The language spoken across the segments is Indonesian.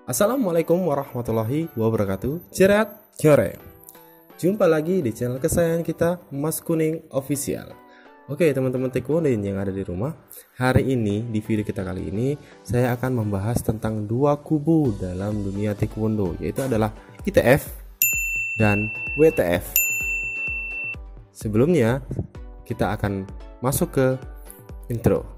Assalamualaikum warahmatullahi wabarakatuh. Cerat Kyore. Jumpa lagi di channel kesayangan kita, Mas Kuning Official. Oke teman-teman taekwondo yang ada di rumah, hari ini di video kita kali ini saya akan membahas tentang dua kubu dalam dunia taekwondo, yaitu adalah ITF dan WTF. Sebelumnya kita akan masuk ke intro.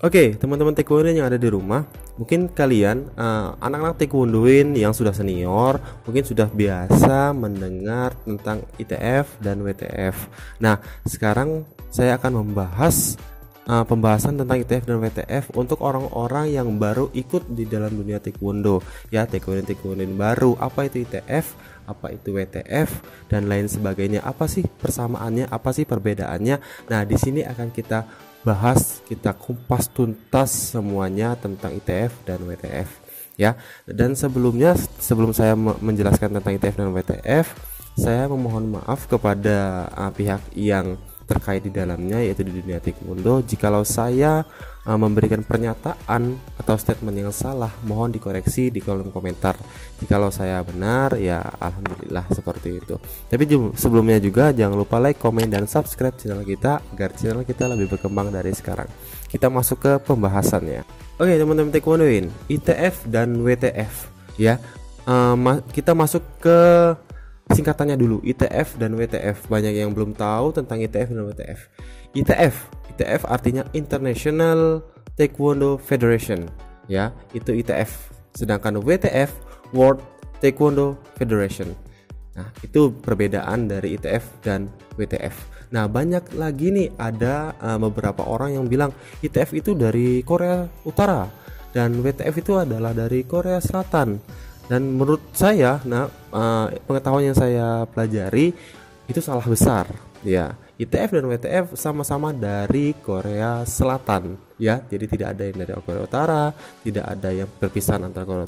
Oke, teman-teman taekwondo yang ada di rumah, mungkin kalian anak-anak taekwondoin yang sudah senior, mungkin sudah biasa mendengar tentang ITF dan WTF. Nah, sekarang saya akan membahas pembahasan tentang ITF dan WTF untuk orang-orang yang baru ikut di dalam dunia taekwondo. Ya, taekwondo baru, apa itu ITF, apa itu WTF dan lain sebagainya. Apa sih persamaannya, apa sih perbedaannya? Nah, di sini akan kita bahas, kita kupas tuntas semuanya tentang ITF dan WTF ya. Dan sebelum saya menjelaskan tentang ITF dan WTF, saya memohon maaf kepada pihak yang terkait di dalamnya, yaitu di dunia taekwondo. Jikalau saya memberikan pernyataan atau statement yang salah, mohon dikoreksi di kolom komentar. Jikalau saya benar, ya alhamdulillah, seperti itu. Tapi sebelumnya juga jangan lupa like, komen, dan subscribe channel kita agar channel kita lebih berkembang dari sekarang. Kita masuk ke pembahasannya. Oke teman-teman taekwondoin, ITF dan WTF ya. Kita masuk ke singkatannya dulu, ITF dan WTF. Banyak yang belum tahu tentang ITF dan WTF. ITF artinya International Taekwondo Federation ya, itu ITF. Sedangkan WTF, World Taekwondo Federation. Nah, itu perbedaan dari ITF dan WTF. Nah, banyak lagi nih, ada beberapa orang yang bilang ITF itu dari Korea Utara dan WTF itu adalah dari Korea Selatan. Dan menurut saya, pengetahuan yang saya pelajari itu salah besar ya. ITF dan WTF sama-sama dari Korea Selatan ya. Jadi tidak ada yang dari Korea Utara, tidak ada yang perpisahan antara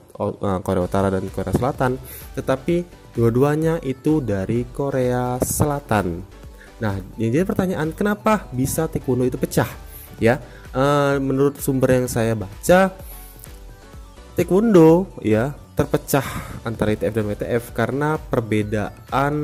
Korea Utara dan Korea Selatan, tetapi dua-duanya itu dari Korea Selatan. Nah, yang jadi pertanyaan, kenapa bisa taekwondo itu pecah ya? Menurut sumber yang saya baca, taekwondo ya terpecah antara ITF dan WTF karena perbedaan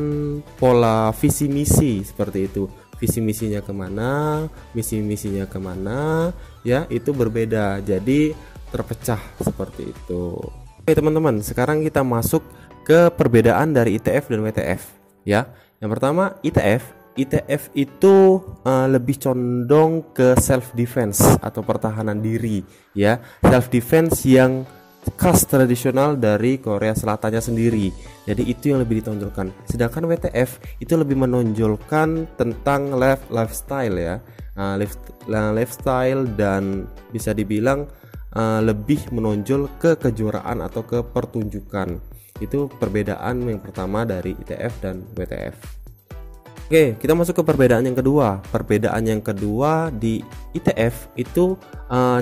pola visi misi seperti itu. Visi misinya kemana, misi misinya kemana, ya itu berbeda. Jadi terpecah seperti itu. Oke teman-teman, sekarang kita masuk ke perbedaan dari ITF dan WTF ya. Yang pertama ITF itu lebih condong ke self defense atau pertahanan diri ya. Self defense yang khas tradisional dari Korea Selatannya sendiri. Jadi itu yang lebih ditonjolkan. Sedangkan WTF itu lebih menonjolkan tentang lifestyle ya, lifestyle, dan bisa dibilang lebih menonjol ke kejuaraan atau ke pertunjukan. Itu perbedaan yang pertama dari ITF dan WTF. Oke, kita masuk ke perbedaan yang kedua. Perbedaan yang kedua di ITF itu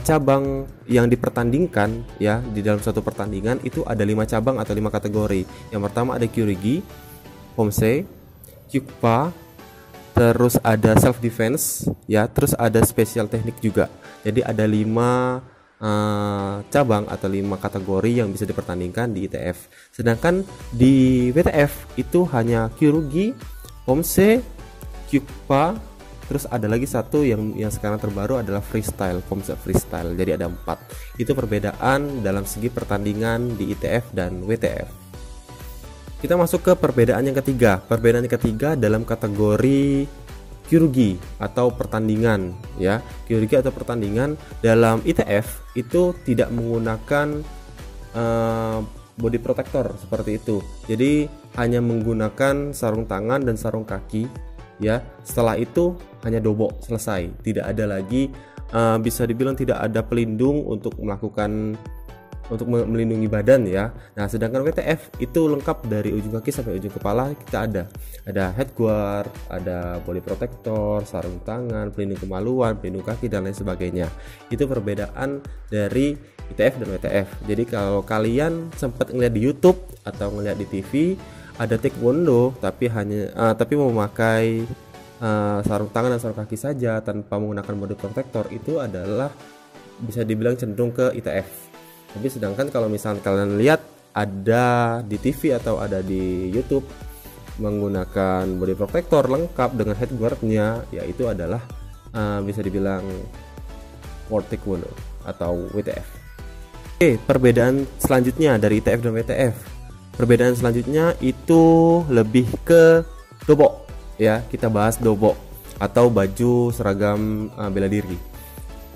cabang yang dipertandingkan ya, di dalam suatu pertandingan itu ada 5 cabang atau 5 kategori. Yang pertama ada Kyoryugi, Pomse, Kyukpa, terus ada self defense ya, terus ada special teknik juga. Jadi ada 5 cabang atau 5 kategori yang bisa dipertandingkan di ITF. Sedangkan di WTF itu hanya Kyoryugi, Pomse, Kyukpa, terus ada lagi satu yang sekarang terbaru adalah freestyle, Pomse freestyle. Jadi ada 4. Itu perbedaan dalam segi pertandingan di ITF dan WTF. Kita masuk ke perbedaan yang ketiga. Perbedaan yang ketiga dalam kategori Kyoryugi atau pertandingan ya. Kyoryugi atau pertandingan dalam ITF itu tidak menggunakan body protector seperti itu. Jadi hanya menggunakan sarung tangan dan sarung kaki ya. Setelah itu hanya dobok, selesai. Tidak ada lagi bisa dibilang tidak ada pelindung untuk melakukan untuk melindungi badan ya. Nah, sedangkan WTF itu lengkap dari ujung kaki sampai ujung kepala. Kita ada headguard, ada body protector, sarung tangan, pelindung kemaluan, pelindung kaki dan lain sebagainya. Itu perbedaan dari ITF dan WTF. Jadi kalau kalian sempat ngeliat di YouTube atau ngeliat di TV ada taekwondo tapi memakai sarung tangan dan sarung kaki saja tanpa menggunakan body protector, itu adalah bisa dibilang cenderung ke ITF. Tapi sedangkan kalau misalnya kalian lihat ada di TV atau ada di YouTube menggunakan body protector lengkap dengan headguardnya, ya itu adalah bisa dibilang World Taekwondo atau WTF. Oke, perbedaan selanjutnya dari ITF dan WTF. Perbedaan selanjutnya itu lebih ke dobok ya. Kita bahas dobok atau baju seragam bela diri.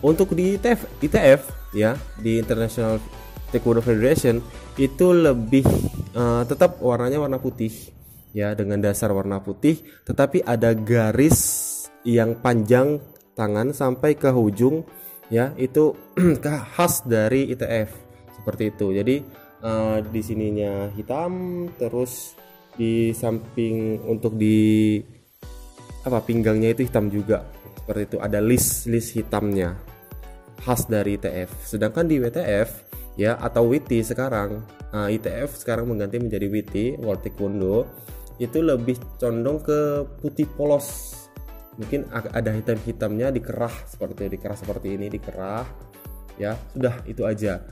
Untuk di ITF ya, di International Taekwondo Federation itu lebih tetap warnanya warna putih ya, dengan dasar warna putih, tetapi ada garis yang panjang tangan sampai ke ujung ya, itu khas dari ITF seperti itu. Jadi di sininya hitam, terus di samping untuk di pinggangnya itu hitam juga seperti itu, ada list hitamnya khas dari ITF. Sedangkan di WTF ya atau WT sekarang, ITF sekarang mengganti menjadi WT World Taekwondo, itu lebih condong ke putih polos, mungkin ada hitamnya dikerah seperti ini dikerah ya, sudah itu aja.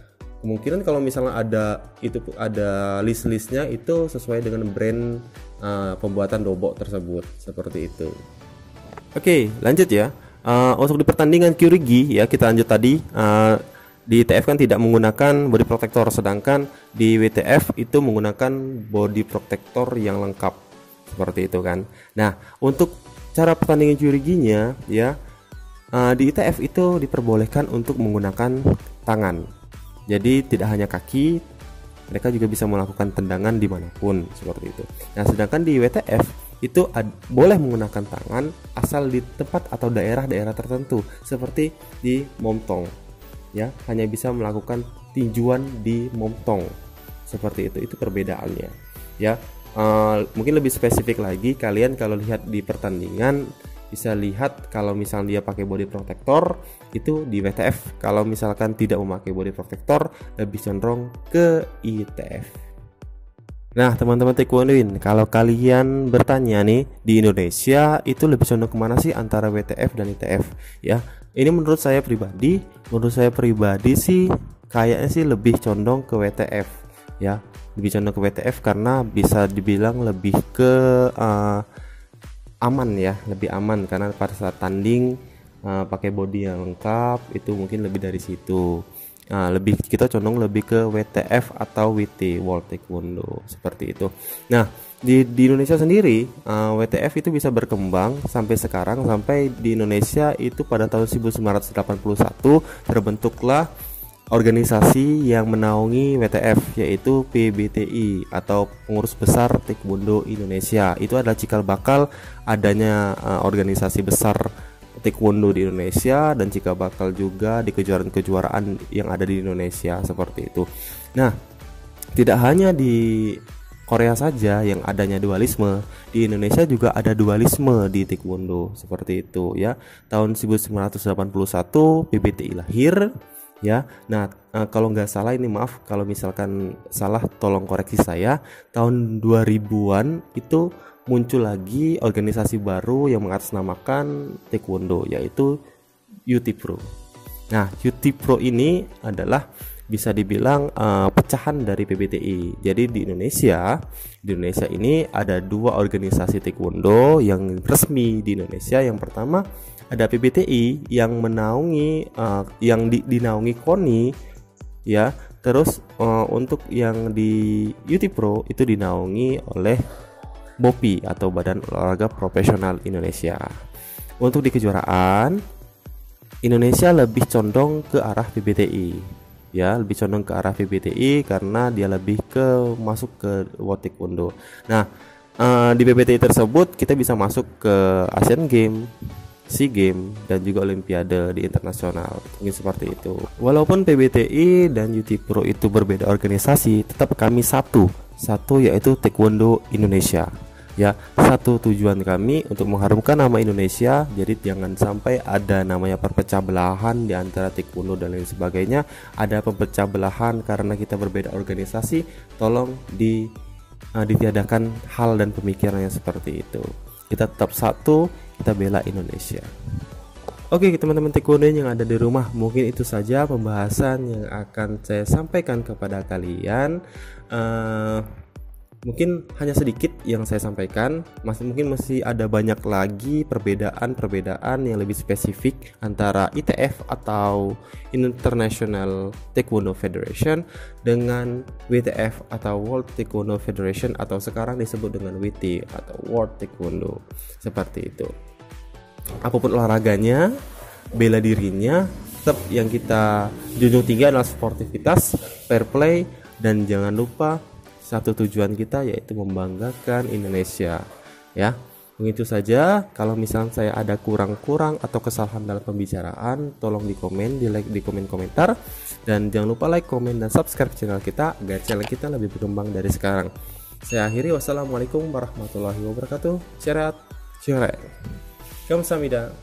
Kemungkinan kalau misalnya ada listnya itu sesuai dengan brand pembuatan dobok tersebut seperti itu. Oke, lanjut ya. Untuk di pertandingan Kyoryugi ya, kita lanjut tadi, di ITF kan tidak menggunakan body protector, sedangkan di WTF itu menggunakan body protector yang lengkap seperti itu kan. Nah, untuk cara pertandingan Kyoryugi-nya ya, di ITF itu diperbolehkan untuk menggunakan tangan. Jadi tidak hanya kaki, mereka juga bisa melakukan tendangan dimanapun seperti itu. Nah, sedangkan di WTF itu boleh menggunakan tangan asal di tempat atau daerah-daerah tertentu seperti di momtong ya, hanya bisa melakukan tinjuan di momtong seperti itu perbedaannya ya. Mungkin lebih spesifik lagi, kalian kalau lihat di pertandingan bisa lihat kalau misalnya dia pakai body protector itu di WTF, kalau misalkan tidak memakai body protector lebih cenderung ke ITF. Nah, teman-teman taekwondoin, kalau kalian bertanya nih, di Indonesia itu lebih condong kemana sih antara WTF dan ITF ya? Ini menurut saya pribadi sih kayaknya sih lebih condong ke WTF ya, lebih condong ke WTF karena bisa dibilang lebih ke aman ya, lebih aman karena pada saat tanding pakai body yang lengkap itu mungkin lebih dari situ. Nah, kita condong lebih ke WTF atau WT World Taekwondo seperti itu. Nah, di Indonesia sendiri WTF itu bisa berkembang sampai sekarang, sampai di Indonesia itu pada tahun 1981 terbentuklah organisasi yang menaungi WTF, yaitu PBTI atau Pengurus Besar Taekwondo Indonesia. Itu adalah cikal bakal adanya organisasi besar taekwondo di Indonesia dan cikal bakal juga di kejuaraan-kejuaraan yang ada di Indonesia seperti itu. Nah, tidak hanya di Korea saja yang adanya dualisme, di Indonesia juga ada dualisme di taekwondo seperti itu ya. Tahun 1981 PBTI lahir ya. Nah, kalau nggak salah ini, maaf kalau misalkan salah tolong koreksi saya, tahun 2000-an itu muncul lagi organisasi baru yang mengatasnamakan taekwondo, yaitu UT Pro. Nah, UT Pro ini adalah bisa dibilang pecahan dari PBTI. Jadi di Indonesia ini ada dua organisasi taekwondo yang resmi di Indonesia. Yang pertama ada PBTI yang menaungi dinaungi KONI ya. Terus untuk yang di UT Pro itu dinaungi oleh BOPI atau Badan Olahraga Profesional Indonesia. Untuk di kejuaraan, Indonesia lebih condong ke arah PBTI ya, lebih condong ke arah PBTI karena dia lebih ke masuk ke World Taekwondo. Nah, di PBTI tersebut kita bisa masuk ke Asian Games SEA Games dan juga Olimpiade di internasional, mungkin seperti itu. Walaupun PBTI dan UT Pro itu berbeda organisasi, tetap kami satu yaitu Taekwondo Indonesia. Ya, satu tujuan kami untuk mengharumkan nama Indonesia. Jadi jangan sampai ada namanya perpecah belahan di antara taekwondo dan lain sebagainya. Ada pemecah belahan karena kita berbeda organisasi. Tolong ditiadakan hal dan pemikiran yang seperti itu. Kita tetap satu, kita bela Indonesia. Oke teman-teman taekwondo yang ada di rumah, mungkin itu saja pembahasan yang akan saya sampaikan kepada kalian. Mungkin hanya sedikit yang saya sampaikan, mungkin masih ada banyak lagi perbedaan yang lebih spesifik antara ITF atau International Taekwondo Federation dengan WTF atau World Taekwondo Federation, atau sekarang disebut dengan WT atau World Taekwondo, seperti itu. Apapun olahraganya, bela dirinya, tetap yang kita junjung tinggi adalah sportivitas, fair play, dan jangan lupa satu tujuan kita yaitu membanggakan Indonesia. Ya, begitu saja. Kalau misalnya saya ada kurang-kurang atau kesalahan dalam pembicaraan, tolong di komen, di like, di komen komentar, dan jangan lupa like, komen, dan subscribe channel kita agar channel kita lebih berkembang dari sekarang. Saya akhiri, wassalamualaikum warahmatullahi wabarakatuh. Cerat, cerat. Kamsahamnida.